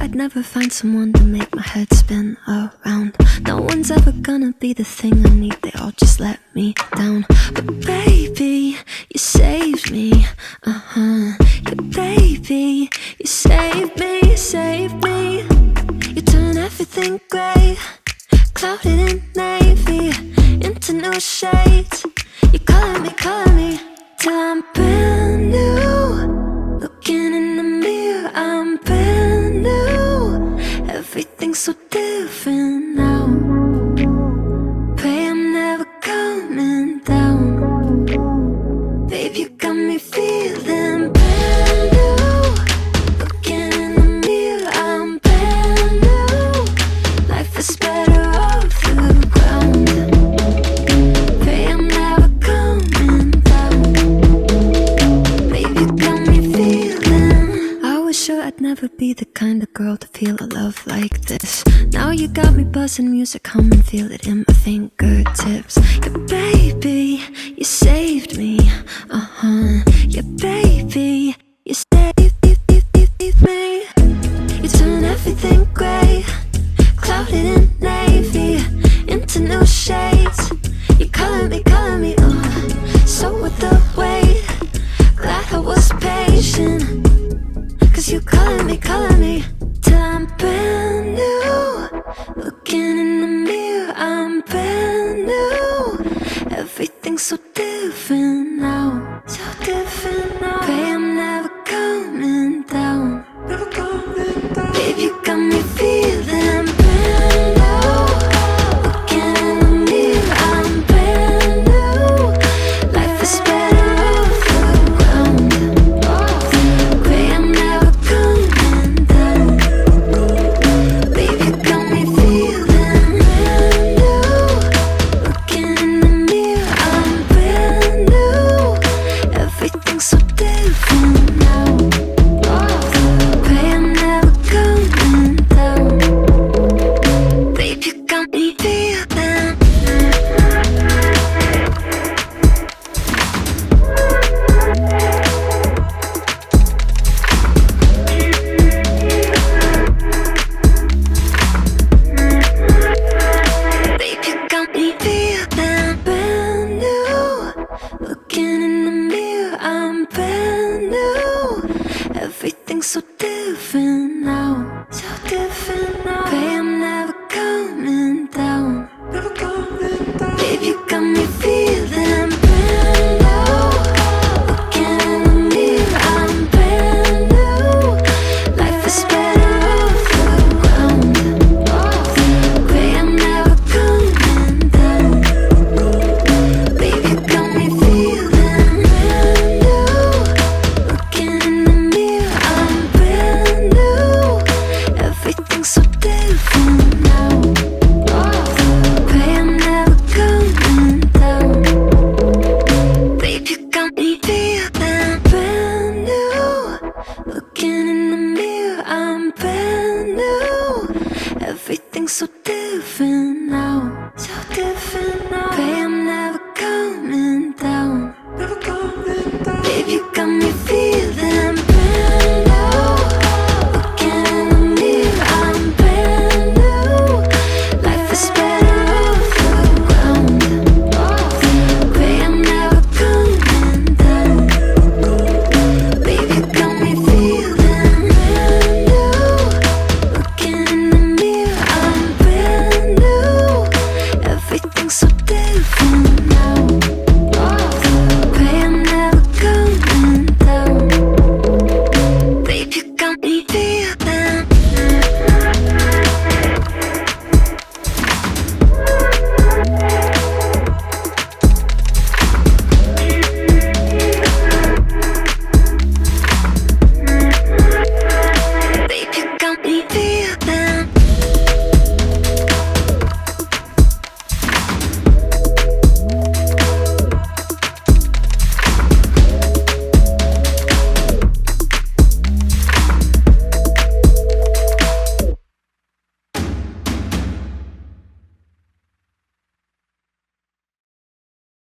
I'd never find someone to make my head spin around. No one's ever gonna be the thing I need, they all just let me down. But baby, you saved me, yeah, baby, you saved me, you saved me. You turn everything grey, clouded in navy, into new shades. You color me, till I'm brand new. Looking in the mirror, I'm brand new. Everything's so different now. Pray I'm never coming down. Babe, you got me feeling brand new. Looking in the mirror, I'm brand new. Life is better off the ground. Pray I'm never coming down. Babe, you got me feeling. I was sure I'd never be the kind of girl to feel a love like this. Now you got me buzzing music, hum and feel it in my fingertips. Yeah, baby, you saved me, yeah, baby, you saved me. You turn everything grey, clouded in navy, into new shades. You color me, so with the weight. Glad I was patient, cause you color me, till I'm brand new. Looking in the mirror, I'm brand new. Everything's so different now, so different now. Pray I'm never coming down, never coming down. Babe, you got me feeling brand new. Looking in the mirror, I'm brand new. Life is better off the ground. Pray I'm never coming down. Babe, you got me feeling brand new. Looking in the mirror, I'm brand new. Everything's so different now. Pray I'm never coming down. Babe, you got me feeling. Babe, you got me feeling brand new. Looking in the mirror, I'm brand new. Everything's so different now, so different now. Pray I'm never coming down, never coming down. Babe, you got me feeling brand new. Looking in the mirror, I'm brand new. Life is better off the ground. Pray I'm never coming down. Babe, you got me feeling brand new. Looking in the mirror, I'm brand new. Everything's so different now. Pray I'm never coming down. Babe, you got me feeling brand new. Looking in the mirror, I'm brand new. Everything's so different now, so different now. Pray